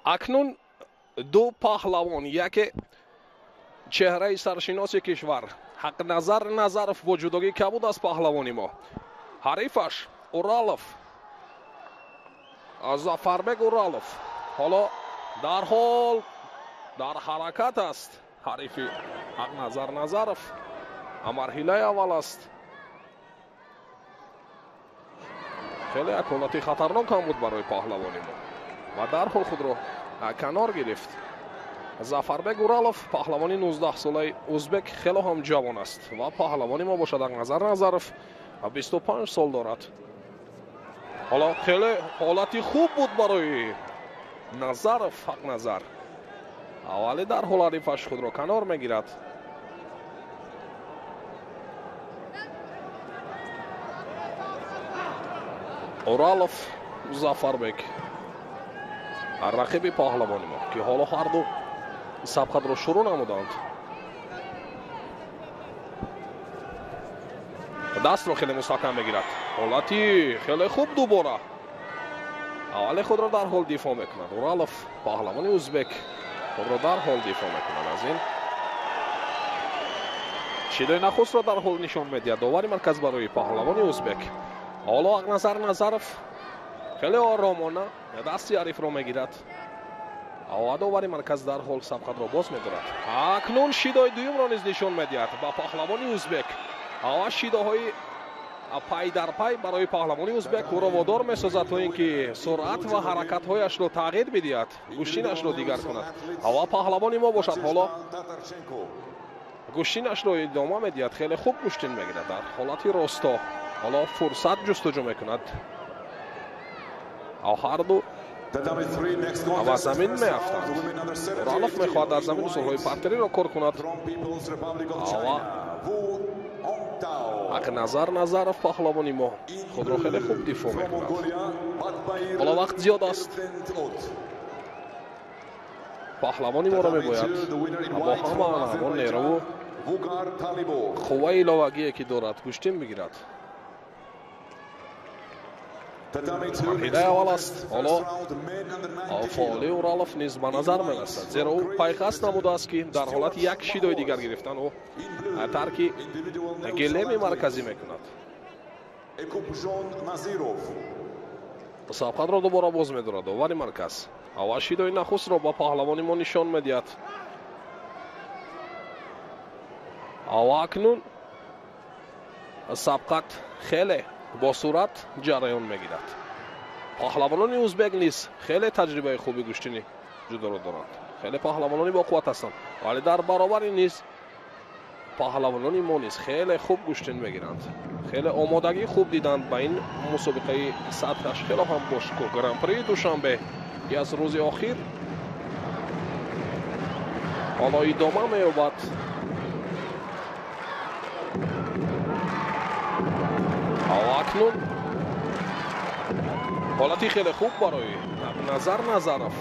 اکنون دو پهلوان، یک چهره سرشناس کشور حق نظر نظرов وجودگی کبود از پهلوانی ما. حریفش اورالوف، زافربек اورالوف حالا در حال در حرکت است. حریف حق نظر نظرов مرحله اول است. خیلی یک حالت خطرناک هم بود برای پهلوانی ما و در حال خود را کنار گرفت. زافربек اورالوف پهلوانی 19 ساله ازبک خیلی هم جوان است و پهلوانی ما باشد. حق نظر نظرов 25 سال دارد. حالا خیلی حالتی خوب بود برای نظرов. حق نظر اولی در حال حریفش خود را کنار میگیرد. اورالوف، زافربek رقیب پهلوانی ما که حالا هر دو سبقت را شروع نمودند. دست را خیلی مستحکم میگیرد. حالتی خیلی خوب دوباره اولی خود را در حال دفاع میکند. اورالوف پهلوانی ازبک خود را در حال دفاع میکند. از این شیدای نخست را در حال نشان میدهد. داوری مرکز برای پهلوانی ازبک. حالا حق نظر نظرов خیلی آرامانه دستی حریف را میگیرد. داوری مرکز در حال سبقت را باز میدارد. اکنون شیدای دویم را نیز نشان میدهد با پهلوانی ازبک. شیداهای پای در پای برای پهلوانی ازبک او را وادار میسازد تا اینکه سرعت و حرکت هایش را تغییر بدهد، گوشتینش را دیگر کند. پهلوانی ما باشد حالا گوشتینش را ادامه میدهد. خیلی خوب گوشتین میگیرد. در حالت راستا حالا فرصت جستجو میکند. هر دو و زمین میافتند. اورالوف میخواهد در زمین اصولهای پرتری را کار کند. حق نظر نظرов پهلوانی ما خود را خیلی خوب دفاع میکند. حالا وقت زیاد است. پهلوانی ما را میباید با همه نیرو قوه ایلاوگی که دارد گوشتین بگیرد. مرحله اول است. حالا فعالی اورالوف نیز به نظر میرسد، زیرا او پیخست نموده است که در حالت یک شیدای دیگر گرفتن او ترک گلیم مرکزی میکند. سبقت را دوباره باز میدارد. داوری مرکز شیدای نخست را با پهلوانی ما نشان میدهد. اکنون سبقت خیلی با صورت جریان میگیرد. پهلوانان ازبک نیز خیلی تجربه خوبی گوشتینی جدا را دارند. خیلی پهلوانانی با قوت هستند، ولی در برابر نیز پهلوانان ما نیز خیلی خوب گوشتین میگیرند. خیلی آمادگی خوب دیدند به این مسابقه سطحش خیلی هم باشکوه. گران پری دوشنبه که از روز آخر حالا ادامه مییابد. اکنون حالتی خیلی خوب برای نظر نظرов.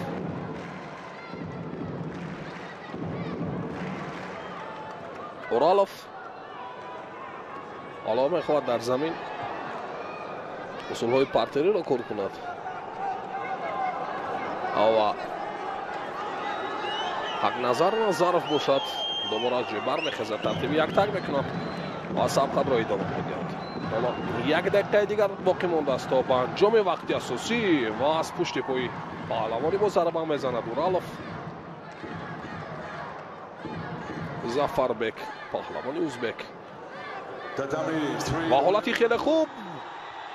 اورالوف حالا میخواهد در زمین اصولهای پرتری را کار کند. حق نظر نظرов باشد. دوباره از جای برمیخیزد، ترتیب یک تک میکند و سبقت را ادامه میدهد. حالا یک دقیقه دیگر باقی مانده است تا به انجام وقتی اساسی و از پشت پای پهلوانی با ضربه میزند. اورالوف، زافربek پهلوانی ازبک و حالتی خیلی خوب،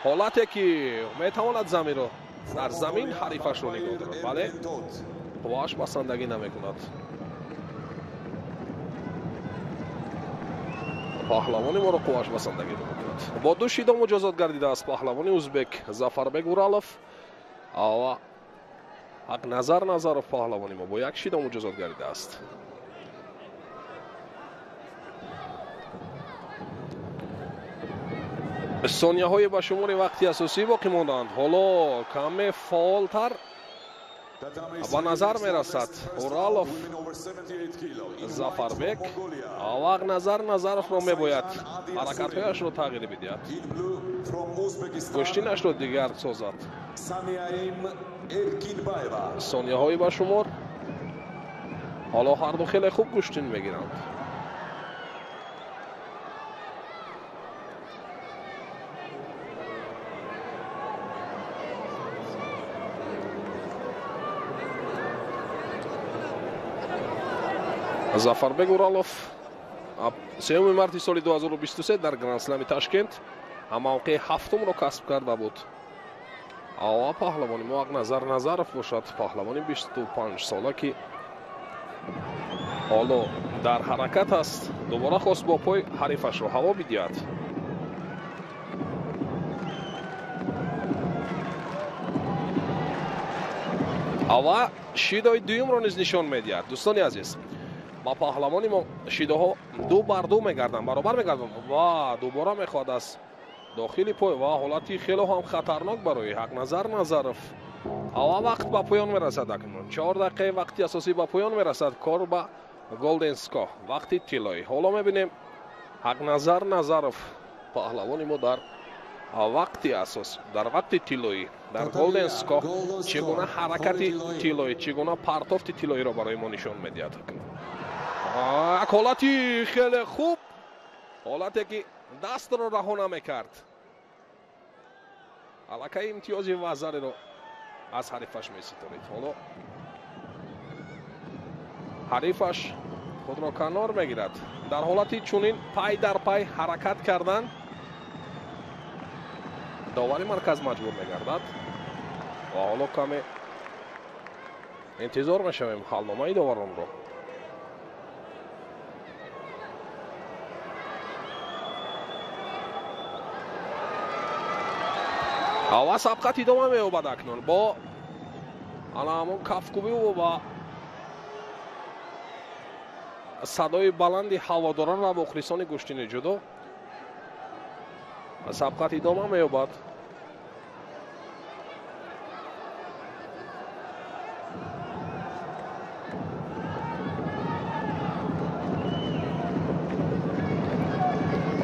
حالتی که میتواند زمین را در زمین حریفش را نگاه دارد، بله قواش بسندگی نمیکند. پهلوانی ما را قواش بسندگی نمیکند. با دو شیدا مجازات گردیده است پهلوانی ازبک، زافربek اورالوف و حق نظر نظرов پهلوانی ما با یک شیدا مجازات گردیده است. ثانیه های به شمار وقتی اساسی باقی ماندند. حالا کمی فعالتر به نظر می رسد اورالوف، زافربek و نظر نظرов را می باید حرکت هایش را تغییر بدهد، گوشتینش را دیگر سازد. ثانیه‌های با شمار. حالا هر دو خیلی خوب گوشتین میگیرند. Zafarбек Уралов сеюми марти соли 2023 дар Гранд-слами Ташкент мавқеи ҳафтумро касб карда буд. Ава паҳлавони мо Ақназар Назаров бошад, паҳлавони 25 сола ки ҳоло дар ҳаракат аст. дубора хост бо пой ҳарифашро ҳаво бидиҳад. ава шидои дуюмро низ нишон медиҳад. дӯстони азиз, ба паҳлавони мо шидоҳо 2 бар 2 мегарданд, баробар мегарданд ва дубора мехоҳад аз дохили пой ва ҳолати хело ҳам хатарнок барои Ақназар Назаров. ава вақт ба поён мерасад. акнун 4 дақиқаи вақти асосӣ ба поён мерасад. кор ба голденскоҳ вақти тиллоӣ. ҳоло мебинем Ақназар Назаров паҳлавони мо дар вақти асос, дар вақти тиллоӣ дар голденскоҳ чӣ гуна ҳаракати тиллоӣ, чӣ гуна партофти тиллоиро барои мо нишон медиҳад. як ҳолати хеле хуб, ҳолате ки дастро раҳо намекард. аллакай имтиёзи вазареро аз ҳарифаш меситорид. ҳоло ҳарифаш худро канор мегирад. дар ҳолати чунин пай дар пай ҳаракат кардан довари марказ маҷбур мегардад ва ҳоло каме интизор мешавем ҳалномаи доваронро. ава сабқат идома меёбад акнун бо ана ҳамон кафкубиву ва садои баланди ҳаводорон ва мухлисони гӯштини ҷудо. сабқат идома меёбад.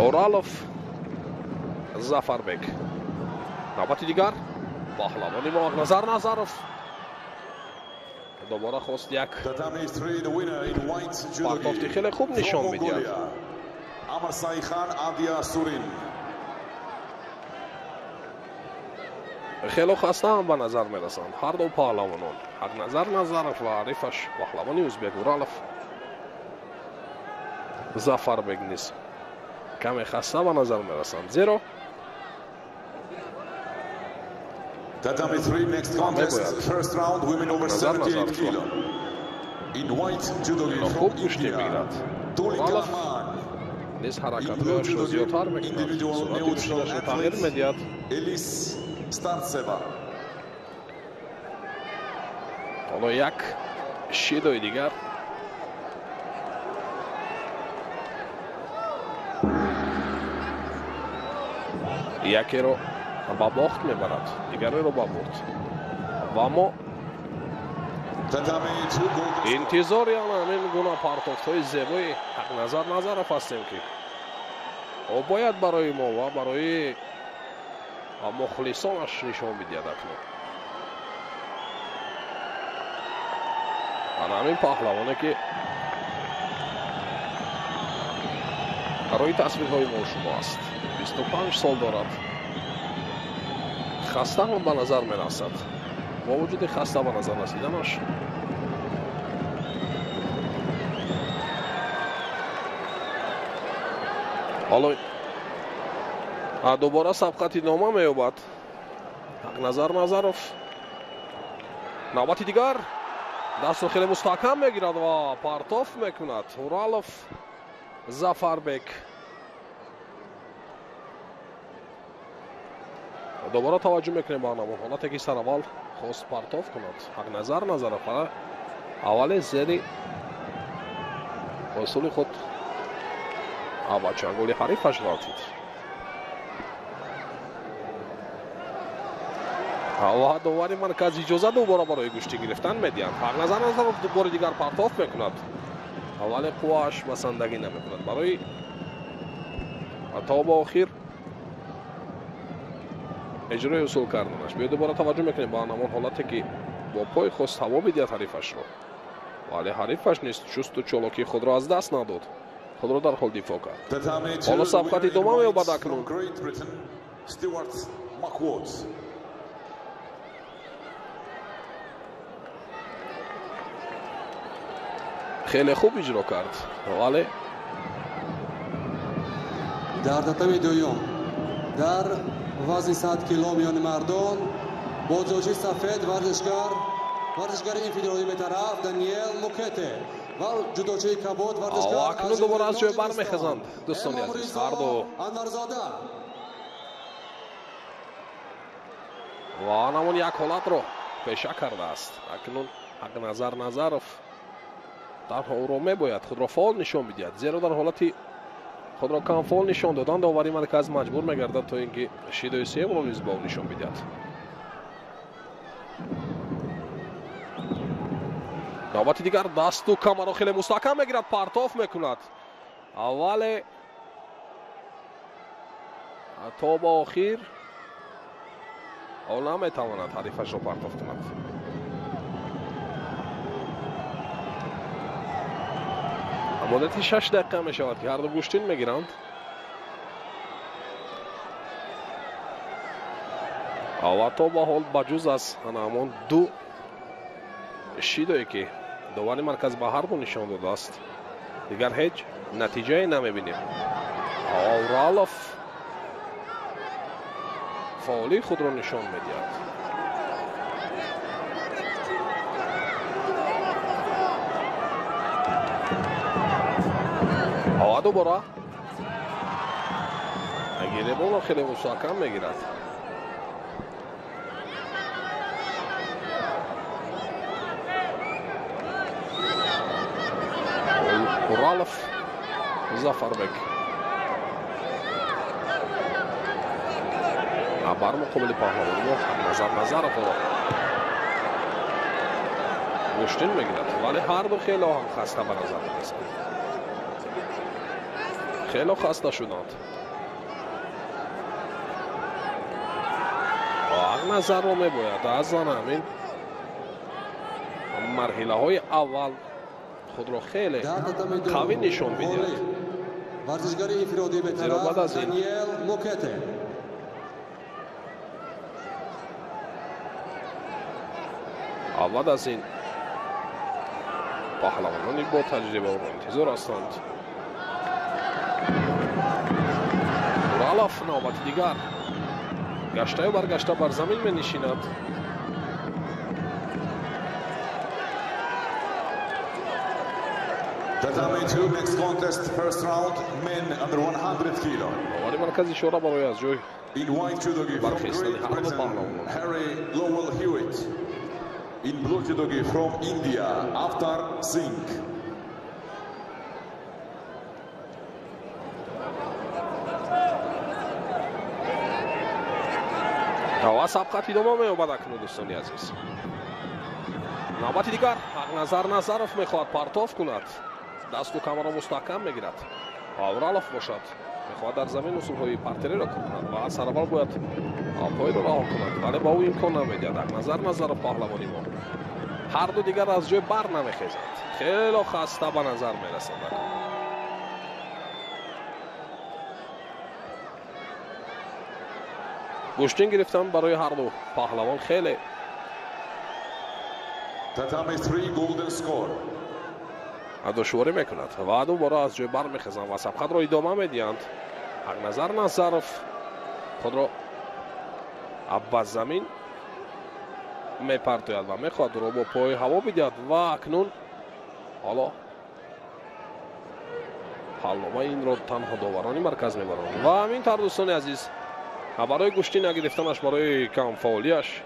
Уралов Зафарбек. навбати дигар паҳлавони мо Ақназар Назаров добора хост як партофти хеле хуб нишон медиҳад. хело хастаам ба назар мерасанд ҳар ду паҳлавонон, Ақназар Назаров ва ҳарифаш паҳлавони ӯзбек Уралов. Зафарбек низ каме хаста ба назар мерасанд, зеро Tatami 3 next contest, first round, women over 78 kilo. In white, judogi from India, Tulika Man. низ ҳаракатҳояшро зиёдтар мекунад. сурати кушидашро тағйир медиҳад. Elis Startseva. ҳоло як шидои дигар. якеро ба бохт мебарад, дигареро ба бурд. ва мо интизори ҳамин гуна партофтҳои зебои Ақназар Назаров ҳастем ки бояд барои мо ва барои мухлисонаш нишон бидиҳад. акнун ана ҳамин паҳлавоне ки рӯи тасвирҳои мо шумо аст. 25 сол дорад. хаста ҳам ба назар мерасад. бо вуҷуди хаста ба назар расиданаш ҳоло дубора сабқати нома меёбад Ақназар Назаров. навбати дигар дастро хеле мустаҳкам мегирад ва партоф мекунад. Уралов Зафарбек. добора таваҷҷӯҳ мекунем ба ҳамон ҳолате ки сараввал хост партоф кунад Ақназар Назаров. аввале зери ҳосули худ ба чангули ҳарифаш ғалтид. ва довари марказ иҷоза дубора барои гӯшти гирифтан медиҳанд. Ақназар Назаров бори дигар партоф мекунад, вале қуввааш басандагӣ намекунад. барои то ба охир اجرای اصول کردنش. بیاید دوباره توجه میکنیم با همون حالتی که با پای خواست هوا بدید حریفش رو، ولی حریفش نیست، چست و چالاکی خود را از دست نداد، خود را در حال دفاع کرد. حالا سبقت ادامه می‌یابد اکنون. خیلی خوب اجرا کرد، ولی در تتمی دوم در وزن 100 کیلو میان مردان با جوجی سفید ورزشگر این فدرالی به طرف دانیل موکته و جودوچی کبود ورزشگر اکنون دوباره از جای برمیخیزند دوستان عزیز هر دو. و همون یک حالت رو پیشه کرده است. اکنون حق نظر نظرف در او رو میباید خود را فعال نشان بدهد، زیرا در حالتی خود را کم فعال نشان دادن داوری مرکز مجبور میگردد تا اینکه شیدای سیم رو نیز با نشان بدهد. نوبت دیگر دست و کمر را خیلی مستحکم میگیرد، پرتاف میکند، اول تا با آخر او نمیتواند حریفش را پرتاف کند. مدتی 6 دقیقه می شود که هر دو گوشتین میگیرند. و تا با حال بجز از همون دو شیدایی که داوری مرکز به هر دو نشان داده است دیگر هیچ نتیجه نمیبینیم. اورالوف فعالی خود را نشان میدهد. دوباره اگه بالا خیلی مستحکم میگیرد. اورالوف زافربک بر مقابل پهلوانی نظر خورا گوشتین میگیرد، ولی هر دو خیلی هم خسته به نظر میرسند، خیلی خسته شدند. حق نظر رو میباید از همین مرحله های اول خود را خیلی قوی نشان بدهد. ورزشگر انفرادی به طرف دانیل موکته بعد از این پهلوانانی با تجربه و انتظار هستند. اورالوف نوبت دیگر گشته و برگشته بر زمین می نشیند. Tatami 2 next contest first round men under 100 kilo. داوری مرکزی شورا برای از جای In white judogi from Great Britain, Harry Lowell Hewitt. In blue judogi from India, Avtar Singh. و سبقت ادامه می‌یابد اکنون دوستان عزیز. نوبت دیگر حق نظر نظرف میخواهد پرتاف کند، دست و کمر را مستحکم میگیرد. اورالوف باشد میخواهد در زمین اصولهای پرتری را کند و از سرول باید پای را رها کند، ولی با او امکان نمیدهد. حق نظر پهلوانی ما هر دو دیگر از جای بر نمیخیزند، خیلی خسته به نظر میرسند. گوشتین گرفتن برای هر دو پهلوان خیلی Tatami 3 golden score. دشواری میکند و دوباره از جای بر میخیزند و سبقت را ادامه میدهند. حق نظر نظرف خود را به زمین میپرتاید و میخواد رو با پای هوا بدهد و اکنون حالا حلوه این را تنها داورانی مرکز میبرند. و همین طور دوستان عزیز برای گوشتین گرفتنش برای کم فعالیش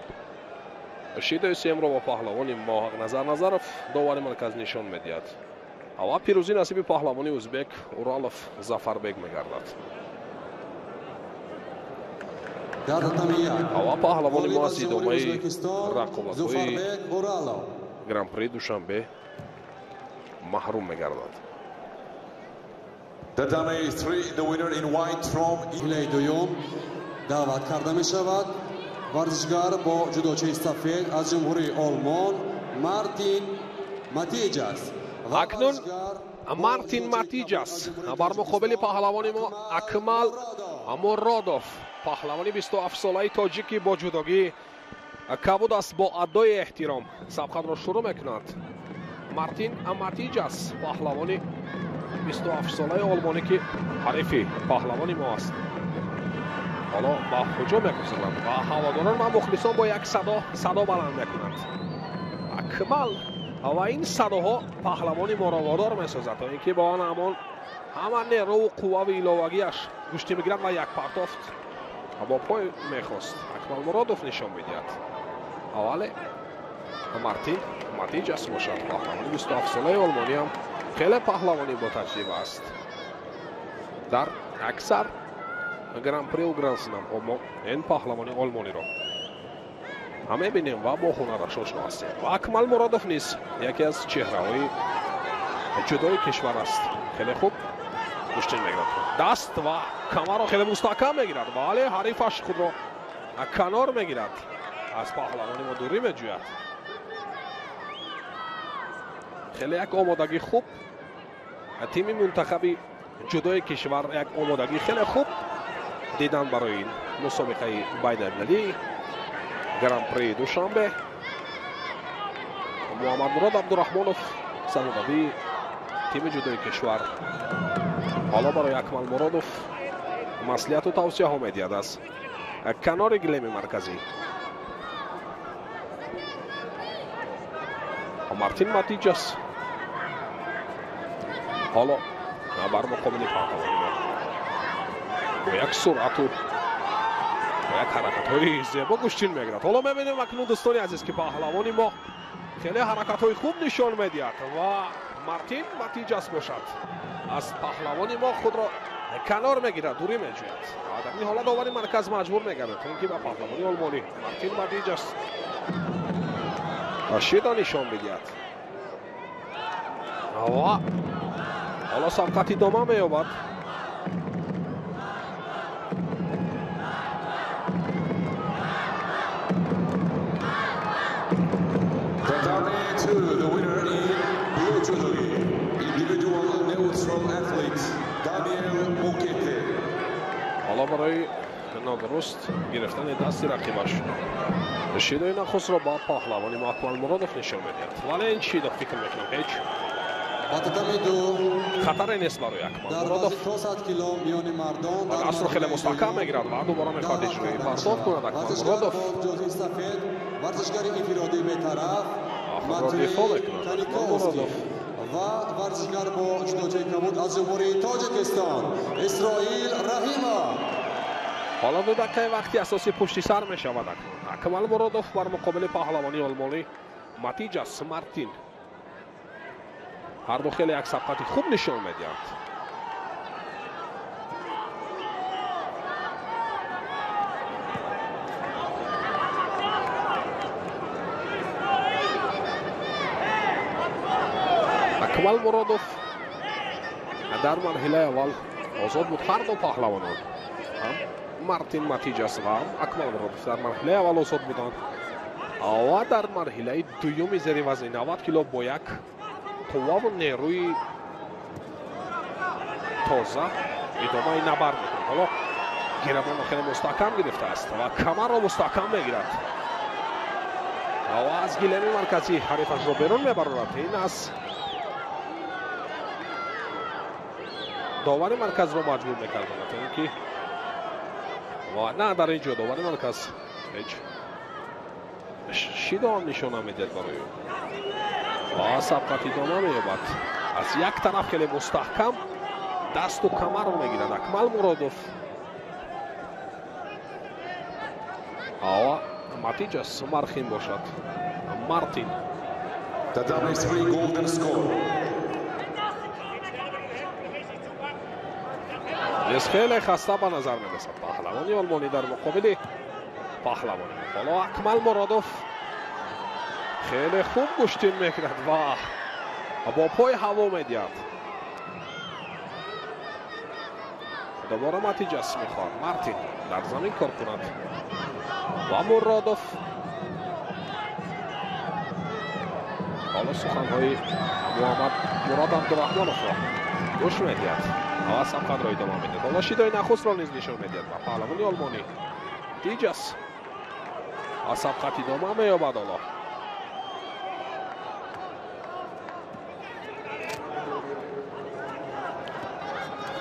شیدای سیم رو با پهلوانی ما حق نظر نظرف داوری مرکز نشان میدهد و پیروزی نصیب پهلوانی ازبک اورالوف زافربک میگردد. و پهلوانی ما از ادامه رقابت‌های گران پری دوشنبه محروم میگردد. Tatami 3 the winner in white from دوم دعوت کرده می شود ورزشکار با جودوچه سفید از جمهوری آلمان مارتین ماتیجاس. اکنون مارتین ماتیجاس بر مقابل پهلوان ما اکمال مرادوف، پهلوان 27 ساله تاجیکی با جودوگی کبود است. با ادای احترام سبقت را شروع میکند. مارتین ماتیجاس پهلوان 27 ساله آلمانی که حریف پهلوان ما است. حالا با هجوم میگذارند و هواداران و مخلصان با یک صدا بلند میکنند. اکمال و این صداها پهلوان ما را وادار میسازد تا اینکه با آن همان همه نیرو و قوه و ایلاوگیش گشتی میگیرد و یک پرتافت با پای میخواست اکمال مرادوف نشان میدهد. اول مارتین ماتیجاس باشد. پهلوان 27 ساله آلمانی هم خیلی پهلوانی با تجربه است. در اکثر گران پری و گران سلم ما این پهلوانی آلمانی را همه بینیم و با هنرش آشنا هستیم. و اکمال مرادوف نیز یکی از چهره‌های جدای کشور است. خیلی خوب کشتی میگیرد، دست و کمر را خیلی مستحکم میگیرد، ولی حریفش خود را کنار میگیرد، از پهلوانی ما دوری میجوید. خیلی یک آمادگی خوب. تیم منتخب جدای کشور یک آمادگی خیلی خوب دیدن برای این مسابقه بین‌المللی گران پری دوشنبه. محمد مراد عبدالرحمانوف سنوبی تیم جدای کشور حالا برای اکمال مرادوف مصلحت و توصیه ها میدهد است کنار گلیم مرکزی. مارتین ماتیجاس حالا بر مقابل پهلوانی ما با یک سرعت و یک حرکت های زیبا گشتین میگیرد. حالا میبینیم اکنون دوستانی عزیز که پهلوانی ما خیلی حرکت های خوب نشان میدهد و مارتین ماتیجاس باشد از پهلوانی ما خود را کنار میگیرد، دوری میجوید. در این حالت داور مرکز مجبور میگردد تا اینکه به پهلوانی آلمانی مارتین ماتیجاس شیدا نشان بدهد. حالا سبقت ادامه مییابد. The winner in blue judogi, individual neutral athlete Daniel Mukete. حالا برای نادرست گرفتن دست رقیبش شیدای نخست را با پهلوانی ما اکمال مرادوف نشان میدهد، ولی این شیدا فکر میکنم هیچ خطری نیست برای اکمال مرادوف. دست را خیلی مستحکم میگیرد و دوباره میخواد اجرای پرتاب کند اکمال مرادوف. ورزشکاری انفرادی به طرف ماتیج کانیکوفسکی و ورزشکار با جودوچه کمود از جمهوری تاجیکستان اسرائیل رحیما. حالا دو دقیقه وقتی اساسی پشتی سر می شود. اکمال مرادوف بر مقابل پهلوانی آلمانی ماتیجاس مارتین هر دو خیلی یک سبقت خوب نشان میدهند. اکمال مرادوف در مرحله اول آزاد بود. هر دو پهلوانان مارتین ماتیجاس و اکمال مرادوف در مرحله اول آزاد بودند و در مرحله دوم زیر وزن 90 کیلو با یک قوه و نیروی تازه ادامه نبرد میکنند. حالا گیرمان خیلی مستحکم گرفته است و کمر را مستحکم میگیرد و از گلیم مرکزی حریفش را بیرون میبرد. این از داور مرکز را مجبور میکردند تا اینکه و نه در اینجا داور مرکز هیچ شیدا نشان نمیدهد برای او و سبقت ادامه مییابد. از یک طرف خیلی مستحکم دست و کمر را میگیرد اکمال مرادوف و ماتیجاس مرخیم باشد مارتین. Tatami 3 golden score. خیلی خسته به نظر میرسد پهلوانی آلمانی در مقابل پهلوانی. حالا اکمال مرادوف خیلی خوب گشتین میکند و با پای هوا میدهد. دوباره ماتیجاس میخواد مارتین در زمین کار کند و مرادوف. حالا سخنهای محمد مراد عبدالرحمانوف را گوش میدید و از سبقت را ادامه میدید. حالا شیدای نخست را نیز نشان میدید و پهلوانی آلمانی دیجاس از سبقت ادامه مییابد. حالا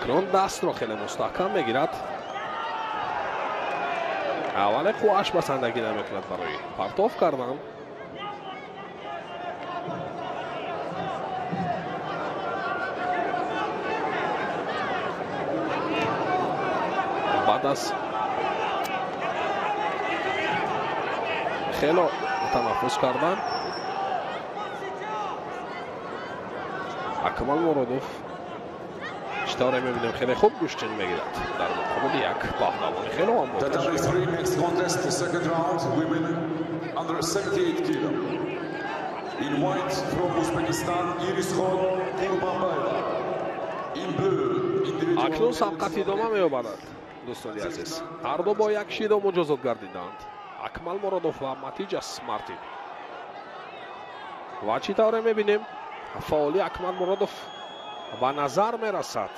اکنون دست را خیلی مستحکم میگیرد. اول قواش بسندگی نمیکند برای پرتاف کردن. بعد از خیلی تنفس کردن اکمال مرادوف اشتاره میبینیم خیلی خوب گوشتین میگیرد در مقابل یک پهلوان خیلی هم بود. Tatami 3 next contest, the second round, women under 78 kilo. In white from Uzbekistan, Iriskhon Kurbanbayeva. In blue, individual. اکنون سبقت ادامه مییابد دوستان عزیز. هر دو با یک شیدا مجازات گردیدند. اکمال مرادوف و ماتیجاس مارتین. و چی طوره میبینیم فعالی اکمال مرادوف و نظر میرسد.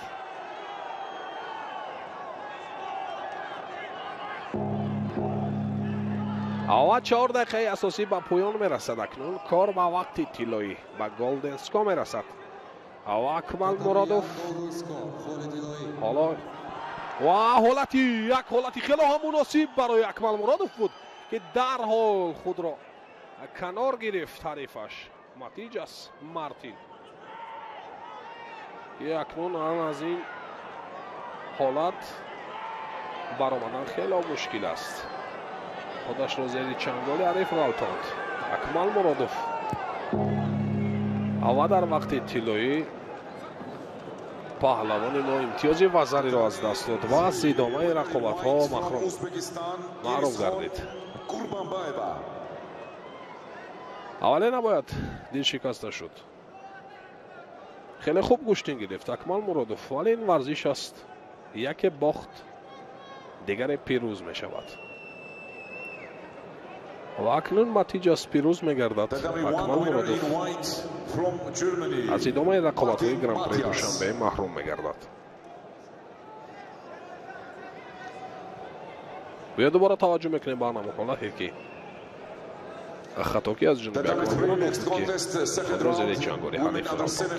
و 4 دقیقه اساسی به پایان میرسد. اکنون کار به وقتی طلایی به گلدن اسکا میرسد. و اکمال مرادوف حالا و حالتی یک حالتی خیلی هم مناسب برای اکمال مرادوف بود که در حال خود را کنار گرفت حریفش ماتیجاس مارتین. اکنون از این حالت برآمدن خیلی مشکل است. خودش را زیر چنگال حریف را تاند اکمال مرادوف. و در وقت طلایی پهلوان ما امتیاز وزری را از دست داد و از ادامه رقابت ها محروم گردید. اولی نباید دل شکسته شد. خیلی خوب گوشتین گرفت اکمال مرادوف، ولی این ورزش است یک باخت دیگر پیروز می شود. و اکنون ماتیجاس پیروز می گردد. اکمال مرادوف از ادامه رقابت های گران پری دوشنبه محروم می گردد. و دوباره توجه میکنیم برنامه حالا که خطاکی از جنوبی اکمال مرادوف که خود را زیر چنگالی حریف را تاند.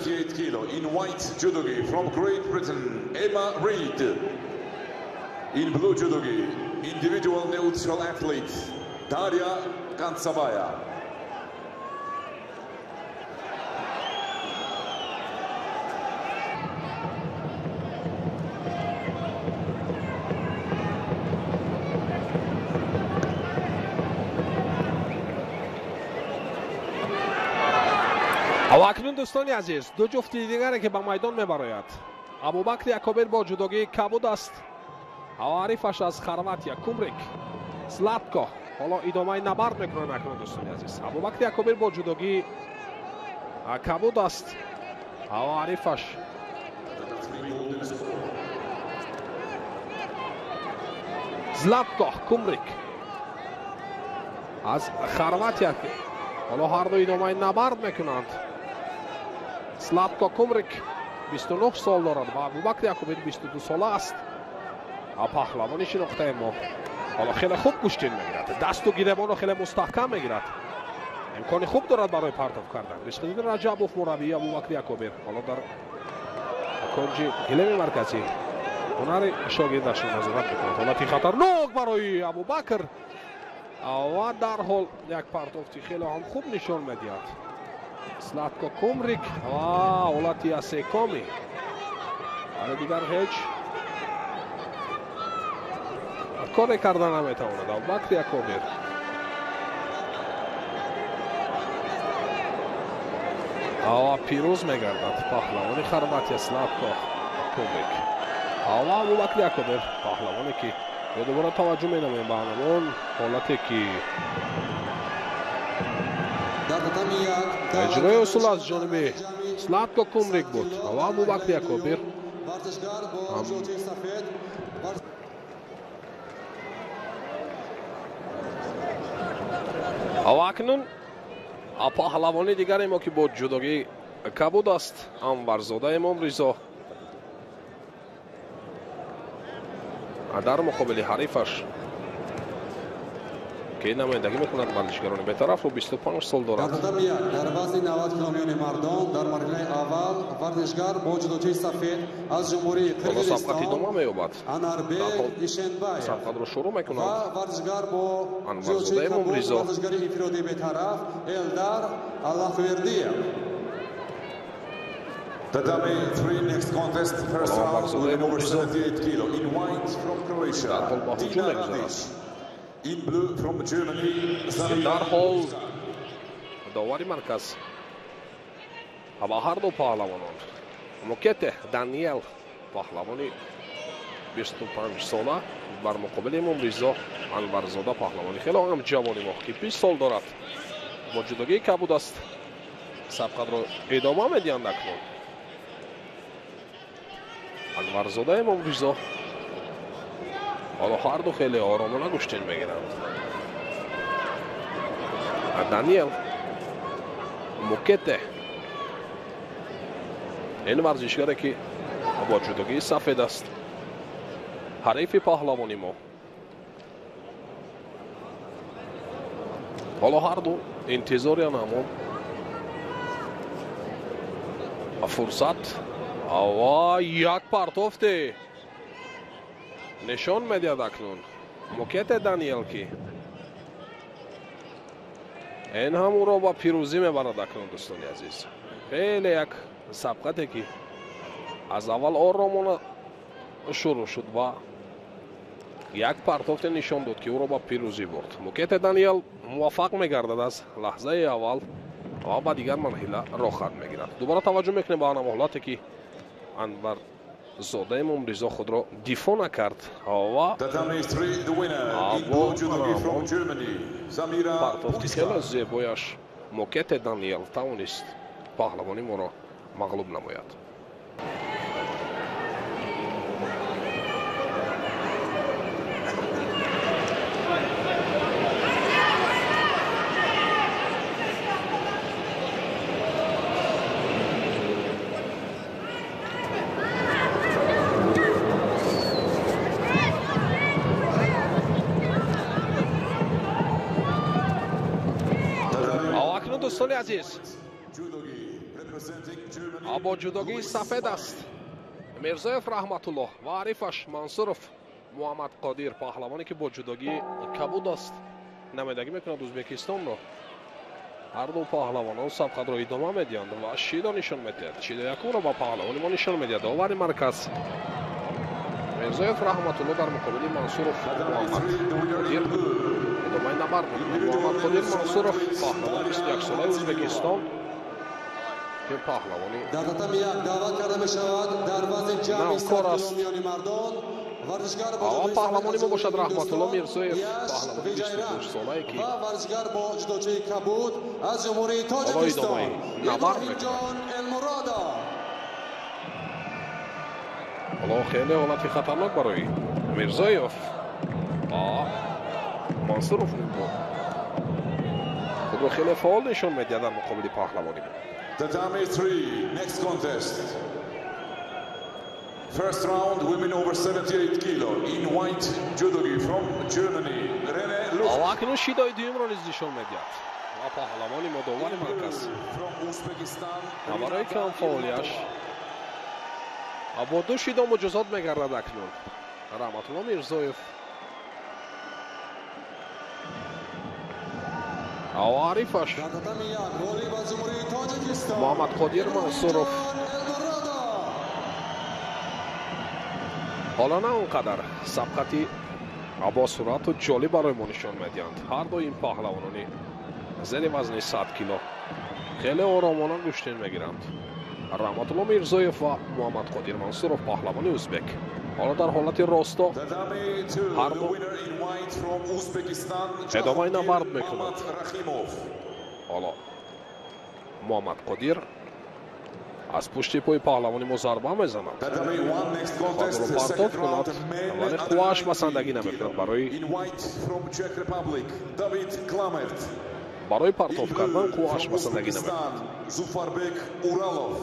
In blue judogi, individual neutral athlete, Daria Kantsabaya. و اکنون دوستانی عزیز دو جفت دیگری که به میدان میبراید. ابوبکر یکوبر با جدوگی کبود است. حریفش از خرواتیا کومریک سلاتکو حالا ادامه نبرد میکنن اکنون دوستان عزیز. ابوبکر یکوبر با جدوگی کبود است. حریفش زلاتکو کومریک از خرواتیا حالا هر دو ادامه نبرد میکنند. زلاتکو کومریک 29 سال دارد و ابوبکر یکوبر 22 ساله است. پهلوانی شناخته ما حالا خیلی خوب گوشتین میگیرد. دست و گیربان خیلی مستحکم میگیرد. امکان خوب دارد برای پرتاب کردن. رشقدین رجبوف مربی ابوبکر یکوبر حالا در کنج گلیم مرکزی هنر شاگردشون نظارت میکند. حالتی خطرناک برای ابوبکر و در حال یک پرتافتی خیلی هم خوب نشان میدهد. زلاتکو کومریک و حالتی اسکامی حالا دیگر هیچ کاری کردن نمیتواند. ابوبکر یکوبر پیروز میگردد. پهلوانی خرواتیا زلاتکو کومریک و ابوبکر یکوبر پهلوانی که دوباره توجه می‌نماییم به همون حالتی که اجرای اصول از جانب زلاتکو کومریک بود و ابوبکر یکوبر акнун паҳлавони дигаре мо ки бо ҷудогӣ кабуд аст Анварзода Эмомризо дар муқобили ҳарифаш ки намояндагӣ мекунад варзишгарони бетарафро 25 сол дорад. Дар вазни 90 киломиёни мардон дар марҳилаи аввал варзишгар бо ҷудоҷӯи сафед аз ҷумҳурии Қирғизистон Анарбек Ишенбаев сабқатро шурӯъ мекунад. ва варзишгар бо Анварзода Эмомризо варзишгари инфиродии бетараф Элдар Аллахвердиев. Tatami 3 next contest, first round, women over 78 kilo. In white from Croatia, Tina Radic. In blue from Germany, Samira дарҳол довари марказ ва ҳар ду паҳлавонон Мукете Даниел паҳлавони 25 сола бар муқобили Эмомризо Анварзода паҳлавони хеле ҳам ҷавони мо ки 20 сол дорад бо ҷудогии кабуд аст сабқатро идома медиҳанд акнун Анварзода Эмомризо ҳоло ҳар ду хеле оромона гӯштин мегиранд. Даниел Мукете ин варзишгаре ки бо ҷудогии сафед аст ҳарифи паҳлавони мо ҳоло ҳар ду интизориян ҳамон фурсат ва як партофте нишон медиҳад акнун Мукете Даниел ки ин ҳам ӯро ба пирӯзӣ мебарад акнун дӯстони азиз. Хеле як сабқате ки аз аввал оромона шурӯъ шуд ва як партофте нишон дод ки ӯро ба пирӯзӣ бурд. Мукете Даниел муваффақ мегардад аз лаҳзаи аввал ва ба дигар марҳила рохат мегирад. Дубора таваҷҷӯҳ мекунем ба ана ҳолате ки Анварзода Эмомризо худро дифоъ накард ва партофти хеле зебояш Мукете Даниел тавонист паҳлавони моро мағлуб намояд. دوستان عزیز با جودوگی سفید است میرزایف رحمت الله و عریفش منصورف محمد قادر پهلوانی که با جودوگی کبود است نمایندگی میکند ازبکستان رو هر دو پهلوانان سبقت رو ادامه میدهند و شیدا نشان میدهد شیدا یکم رو با پهلوانی ما نشان میدهد داور مرکز میرزایف رحمت الله در مقابل منصورف محمد قادر ادامه نبرد محمد قادر منصورف پهلوان 21 ساله ازبکستان که پهلوانی در تتمی یک دعوت کرده می شود در وزن جمعی 100 کیلومیانی مردان ورزشگر با پهلوانی ما باشد رحمت الله میرزایف پهلوانی 25 ساله که و ورزشگر با جدوجی کبود از جمهوری تاجیکستان ابراهیم جان المرادا. حالا خیلی حالتی خطرناک برای میرزایف منصورف بود خود رو خیلی فعال نشون میده در مقابل پهلوانی. Tatami 3, next contest. First round, women over 78 kilo. In white, judogi from Germany, Rene Luft. اکنون شیدای دویم رو نشون میدهد و پهلوانی مداوری مرکز From Uzbekistan. و برای کم فعالیش با دو شیدا مجازات میگردد اکنون رحمت الله میرزایف عریفش محمد قادر منصورف. حالا نه اونقدر سبقتی با صورت و جالب برای ما نشان میدهند هر دو این پهلوانانی زیر وزن 100 کیلو خیلی آرامانه گوشتین میگیرند رحمت الله میرزایف و محمد قادر منصورف پهلوان ازبک حالا در حالت راستا هر دو ادامه نبرد میکنند. حالا محمد قادر از پشت پای پهلوانی ما ضربه میزند خود رو پرتاب کند ولی قواش بسندگی نمیکند برای барои партов кардан қувваш басандагӣ намекунад. Зуфарбек Уралов.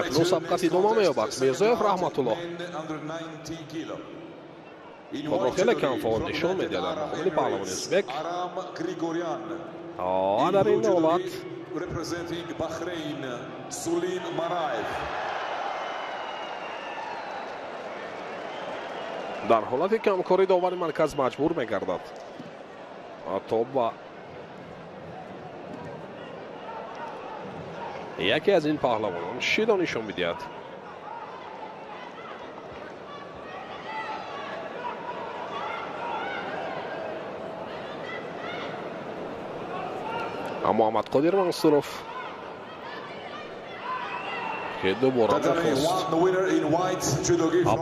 акнун сабқат идома меёбад. Мирзоев Раҳматуллоҳ خودро хеле кам фаъол нишон медиҳад дар муқобили паҳлавони ӯзбек. дар ин ҳолат дар ҳолати камкорӣ довари марказ маҷбур мегардад то ба яке аз ин паҳлавонон шидо нишон медиҳад. Муҳаммадқодир Мансуров ки дубора мехост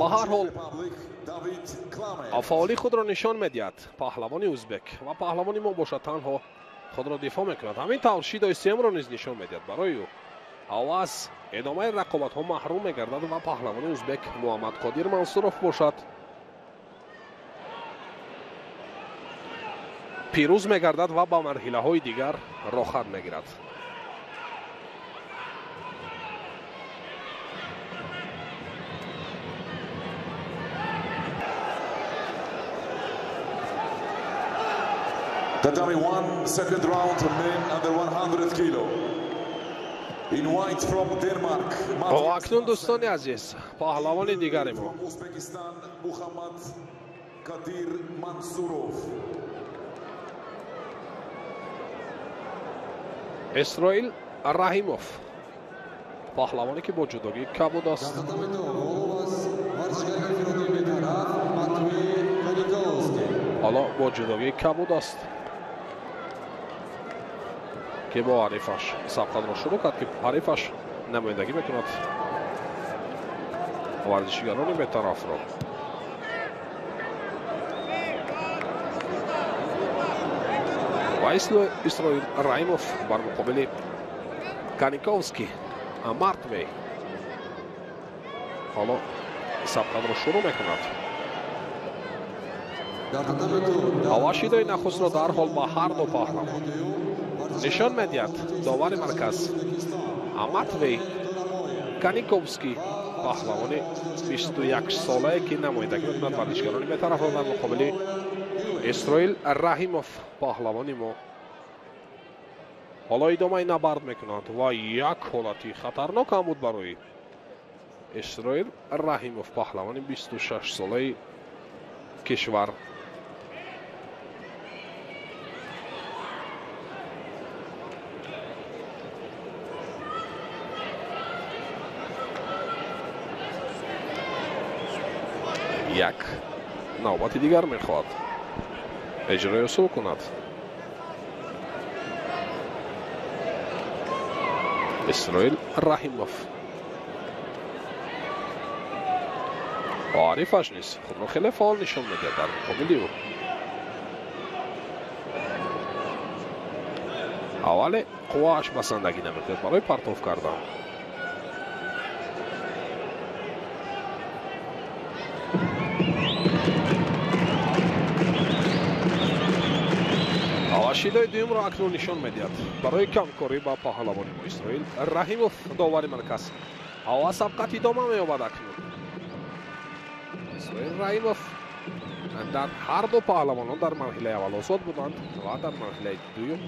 ба ҳар ҳол фаъолӣ худро нишон медиҳад. паҳлавони ӯзбек ва паҳлавони мо бошад танҳо худро дифоъ мекунад. ҳамин тавр шидои сеюмро низ нишон медиҳад. барои ӯ авваз идомаи рақобатҳо маҳрум мегардад ва паҳлавони ӯзбек Муҳаммадқодир Мансуров бошад пирӯз мегардад ва ба марҳилаҳои дигар рохат мегирад. Tatami 1 second round men under 100 kilo. In white from Denmark. акнун дӯстони азиз, паҳлавони дигари мо Uzbekistan Muhammad Qadir Mansurov. Isroil Rahimov паҳлавоне ки бо ҷудогӣ кабуд аст. ҳоло бо ҷудогӣ кабуд аст ки бо ҳарифаш сабқатро шурӯъ кард ки ҳарифаш намояндагӣ мекунад варзишгарони бетарафро. ва Исроил Раимов бар муқобили Каниковский Мартвей ҳоло сабқатро шурӯъ мекунад. авашидои нахустро дарҳол ба ҳар ду паҳлавон нишон медиҳад. довари марказ Мартвей Каниковский паҳлавони 21-солае ки намояндагӣ мекунад варзишгарони бетарафро дар муқобили Исроил Раҳимов паҳлавони мо ҳоло идомаи набард мекунад ва як ҳолати хатарнок ҳам буд барои Исроил Раҳимов паҳлавони 26-солаи кишвар. як навбати дигар мехоҳад اجرای اصول کند. اسرائیل رحیموف عارفش نیست، خود رو خیلی فعال نشون میده در مقابل او. اول قواش بسندگی نمیکرد برای پرتاب کردن. شیدای دوم را اکنون نشان میدهد برای کمکاری با پهلوانی اسرائیل رحیموف داوری مرکز اوا سبقت ادامه مییابد. اکنون اسرائیل رحیموف در هر دو پهلوانان در مرحله اول آزاد بودند و در مرحله دوم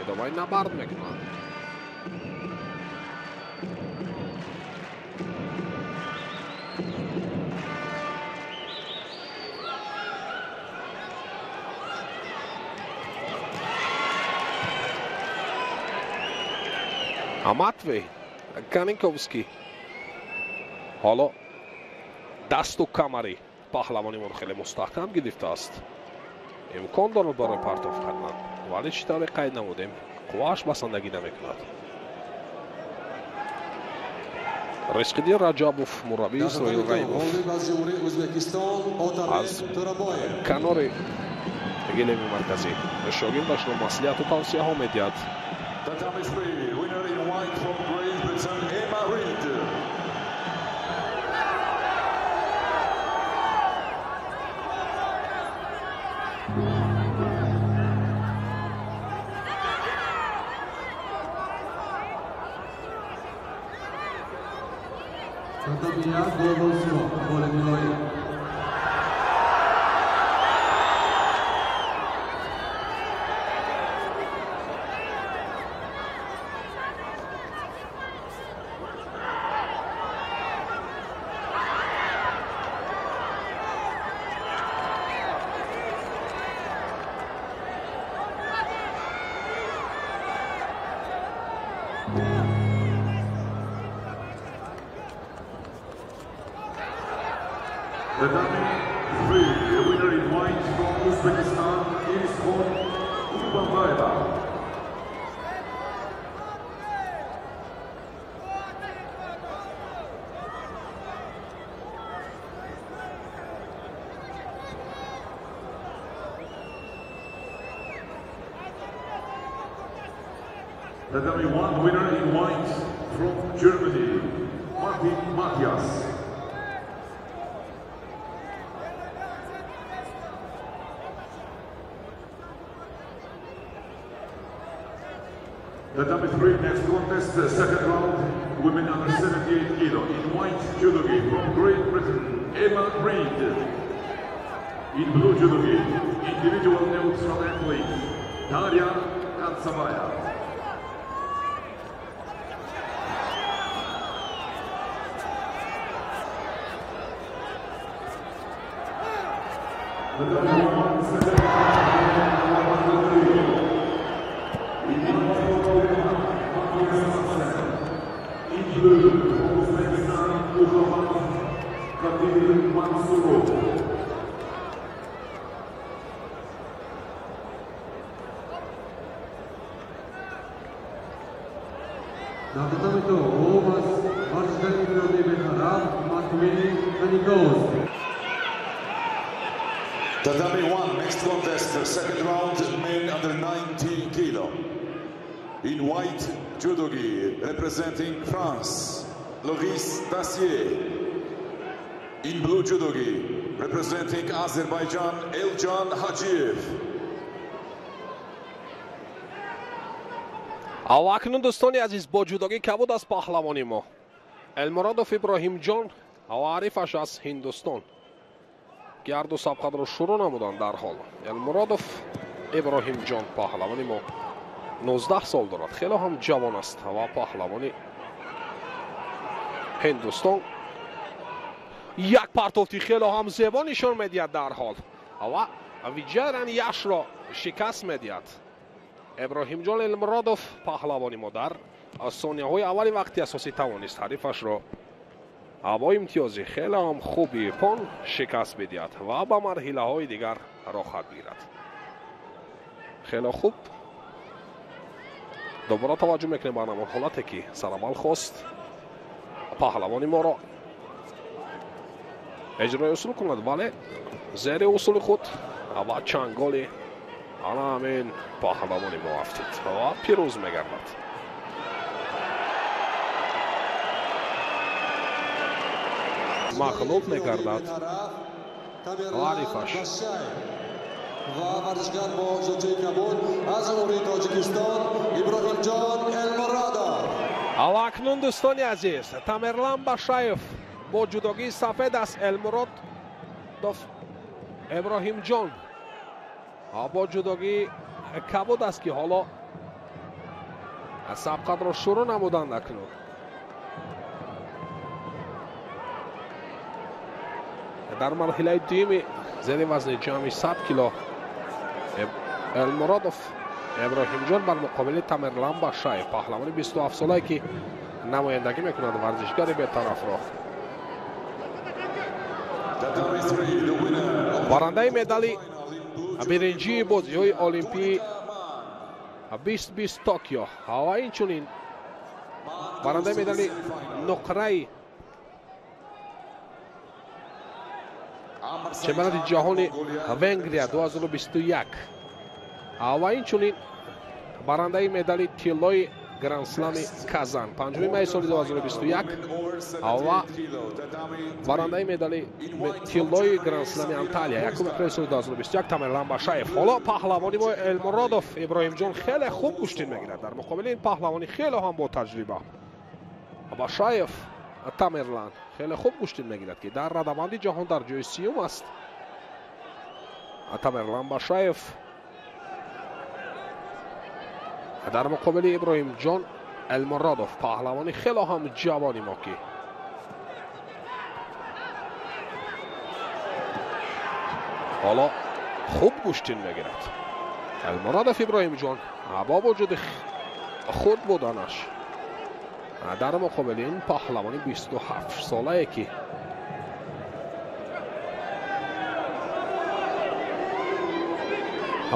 ادامه نبرد میکنند. Матвей Каниковский ҳоло дасту камари паҳлавонимон хеле мустаҳкам гирифтааст. имкон дорад барои партов кардан, вале чӣ тавре қайд намудем, қуввааш басандагӣ намекунад. Ризқиддин Раҷабов мураббии Исроил Раимов аз канори гилеми марказӣ шогирдашро маслиҳату тавсияҳо медиҳад. Italia, Golosmo, Vole Miloje. The Tatami 3, the winner in white from Uzbekistan, Iriskhon Kurbanbayeva. The Tatami 1, winner in white from Germany, Martin Matthias. The Tatami 3 next contest, the second round, women under 78 kilo. In white judogi from Great Britain, Emma Reid. In blue judogi, individual neutral athlete, Daria Kantsabaya. The Tatami 1 second round, Na tatami to Omas, Varshgani Prilodi Bekharav, Matwini, Kanikos. Tatami 1, next contest, second round, men under 19 kilo. In white judogi, representing France, Loris Dacier. In blue judogi, representing Azerbaijan, Eljan Hajiev. اکنون دوستانی عزیز با جودوگی کبود از پهلوانی ما المرادوف ابراهیم جان عارفش از هندوستان گرد و سبقت رو شروع نمودن در حال المرادوف ابراهیم جان پهلوانی ما 19 سال دارد خیلی هم جوان است و پهلوانی هندوستان یک پرتافتی خیلی هم زیبا نشان میدهد در حال و ویجران یش را شکست میدهد ابراهیم جان المرادوف پهلوانی ما در ثانیه های اولی وقتی اساسی توانست حریفش را با امتیازی خیلی هم خوبی پان شکست بدهد و با مرحله های دیگر راه خواهد گیرد خیلی خوب دوباره توجه میکنیم به همان حالتی که سربال خواست پهلوانی ما را اجرای اصول کند ولی زیر اصول خود و چنگالی همین پهلوانی ما افتید و پیروز میگردد مغلوب میگردد حریفش و ورزشگر با جوجه کبود از جمهوری تاجیکستان ابراهیم جان المرادوف. اکنون دوستان عزیز تامرلان باشایف با جودوگی سفید از المرادوف ابراهیم جان با جودوگی کبود است که حالا سبقت را شروع نمودند اکنون در مرحله دوم زیر وزن جمعی 100 کیلو المرادوف ابراهیم جان بر مقابل تامرلان باشایف پهلوان 27 ساله که نمایندگی میکند ورزشگر بی‌طرف را برنده مدال برنجی بازی‌های المپیک 2020 توکیو و اینچنین برنده مدال نقره چمپیونات جهانی ونگریا 2021 و اینچنین برنده مدال طلای گرند اسلم کازان 5 می سال 2021 و برنده مدال طلای گرند اسلم انتالیا 1 می سال 2021 تامرلان باشایف. حالا پهلوانی ما المرادوف ابراهیم جان خیلی خوب کشتی میگیرد در مقابل این پهلوانی خیلی هم با تجربه باشایف تامرلان خیلی خوب گوشتین میگیرد که در ردبندی جهان در جای سیوم است. تامرلان باشایف در مقابل ابراهیم جان المرادوف، پهلوانی خیلی هم جوانی ما که حالا خوب گوشتین میگیرد. المرادوف ابراهیم جان با وجود خود بودنش در مقابل این پهلوانی 27 ساله که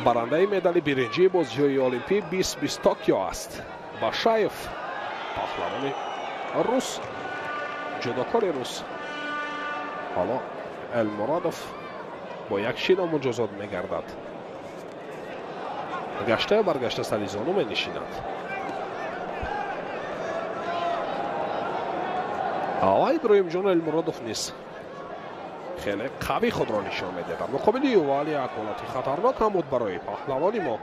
برنده مدال برنجی بازی‌های المپیک 2020 توکیو است. باشایف پهلوانی روس، جدوکار روس. حالا المرادوف با یک شیدا مجازات میگردد. گشته و برگشته سری زانو می نشیند. ابراهیم جان المرادوف نیست خیلی قوی خود را نشان میده. در مقابل ولی یک حالت خطرناک هم بود برای پهلوانی ما.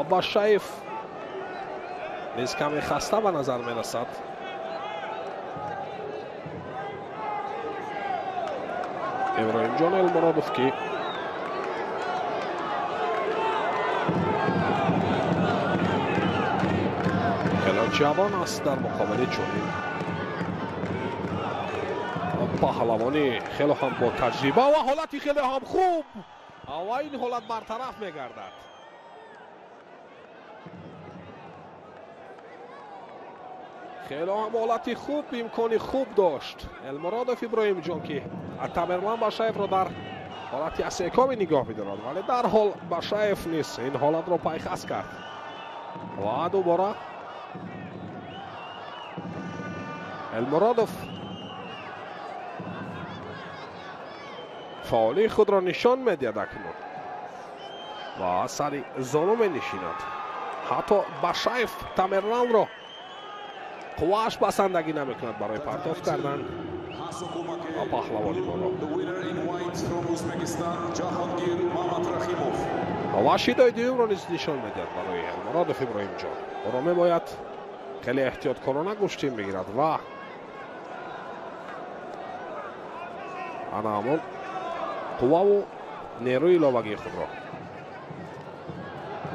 باشایف نیز کمی خسته به نظر می رسد. ابراهیم جان المرادوف که خیلی جوان است در مقابل چنین پهلوانی خیلی هم با تجربه و حالتی خیلی هم خوب و این حالت برطرف میگردد. خیلی هم حالتی خوب، امکانی خوب داشت المرادوف ابراهیم جان که تامرلان باشایف را در حالتی استحکامی نگاه می‌دارد، ولی در حال باشایف نیست این حالت را پیخست کرد و دوباره المرادوف فعالی خود را نشان میدهد اکنون و سری زانو می نشیند. حتی باشایف تامرلان را قواش بسندگی نمیکند برای پرتاب کردن و پهلوانی بالا. و شیدای دوم را نشان میدهد برای المرادوف ابراهیم جان. او را میباید خیلی احتیاط کنانه گوشتین بگیرد و انا همون قوه و نیروی علاوگی خود را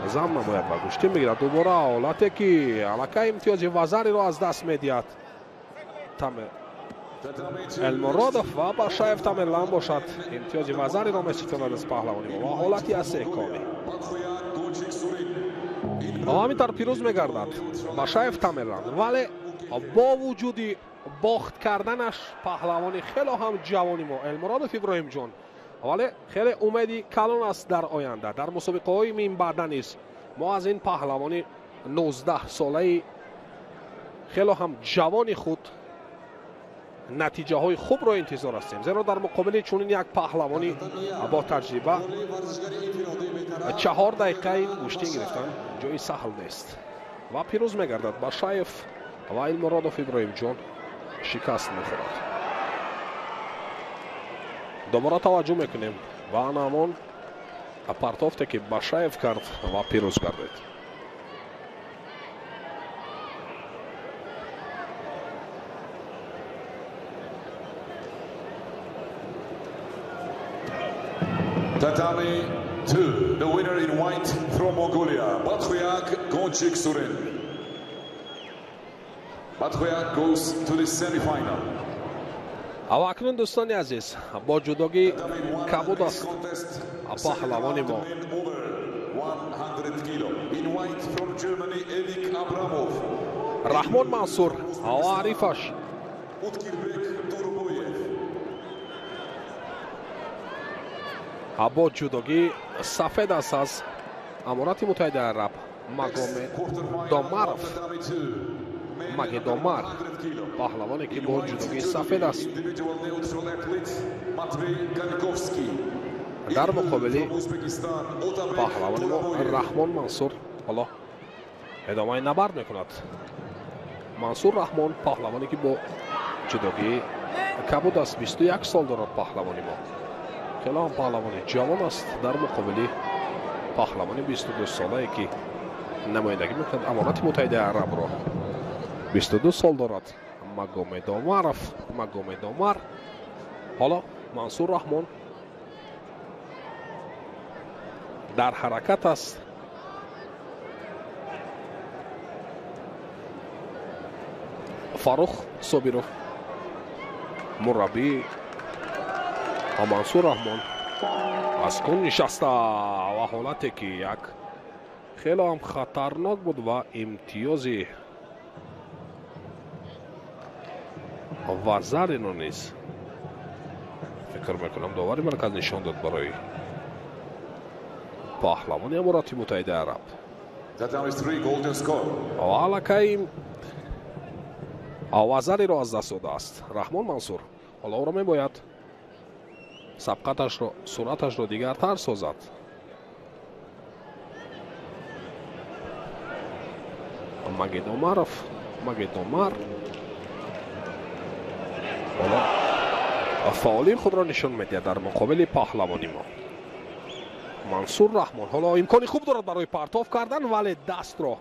زم نباید با گوشتین بگیرد. دوباره حالتی که علاقه امتیاز وزاری را از دست میدهد المرادوف و باشایف تامرلان باشد امتیاز وزاری را میستاند از پهلوانی و حالتی استحکامی همینطور پیروز میگردد باشایف تامرلان، ولی با وجود باخت کردنش پهلوانی خیلی هم جوانی ما المرادوف ابراهیم جان، ولی خیلی امیدی کلان است در آینده. در مسابقه های این بعدا نیست ما از این پهلوانی 19 ساله خیلی هم جوانی خود نتیجه های خوب را انتظار هستیم، زیرا در مقابل چنین یک پهلوانی با تجربه 4 دقیقه گوشتین گرفتن جای سهل نیست و پیروز میگردد باشایف و المرادوف ابراهیم جان شکست میخورد. دوباره توجه میکنیم و همون پرتافتی که باشایف کرد و پیروز گردید. Tatami 2, the winner in white from Mongolia, Bathoyak Gonchik-Surin. Bathoyak goes to the semi-final. اکنون دوستان عزیز با جداگی کبود است پهلوان ما رحمان منصور و عریفش با جداگی سفید است از امارات متحده عرب مگدامر پهلوانی که با جداگی سفید است در مقابل پهلوان ما رحمان منصور حالا ادامه نبرد میکند. منصور رحمان پهلوانی که با جداگی کبود است 21 سال دارد پهلوانی ما خیلی هم پهلوانی جوان است در مقابل پهلوانی 22 ساله که نمایندگی میکند امارات متحده عرب را 22 سال دارد Магомед Омар. حالا منصور رحمان در حرکت است. فاروق صابیروف مربی منصور رحمان از کن نشسته و حالتی که یک خیلی هم خطرناک بود و امتیازی و زرینو نیست. فکر میکنم داوری مرکز نشان داد برای پهلوانی امارات متحده عرب. و علکی آوازری را از دست داده است رحمان منصور. حالا او را میباید سبقتش را سرعتش را دیگرتر سازد. ماگید عمر حالا فعالی خود را نشان میدهد در مقابل پهلوانی ما. منصور رحمان حالا امکانی خوب دارد برای پرتاب کردن ولی دست را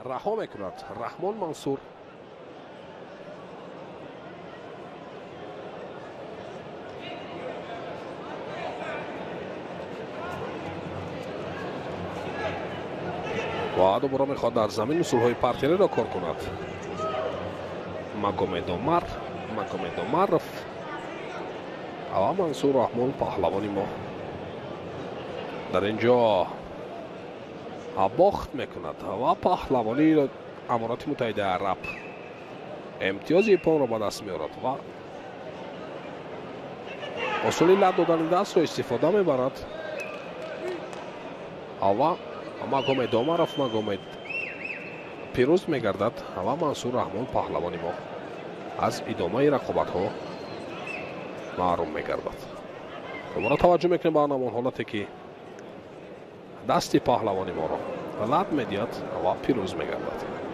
رها میکند رحمان منصور. و دوباره میخواد در زمین اصولهای پرتری را کار کند. ماگومد عمر و منصور رحمان پهلوانی ما در اینجا باخت میکند و پهلوانی امارات متحده عرب امتیاز پان را به دست میارد و اصولی لب دادن دست را استفاده میبرد. و ماگومد پیروز میگردد و منصور رحمان پهلوانی ما از ادامه رقابت ها محروم میگردد. دوباره توجه میکنیم به آن حالتی که دستی پهلوانی ما را لب میدهد و پیروز میگردد.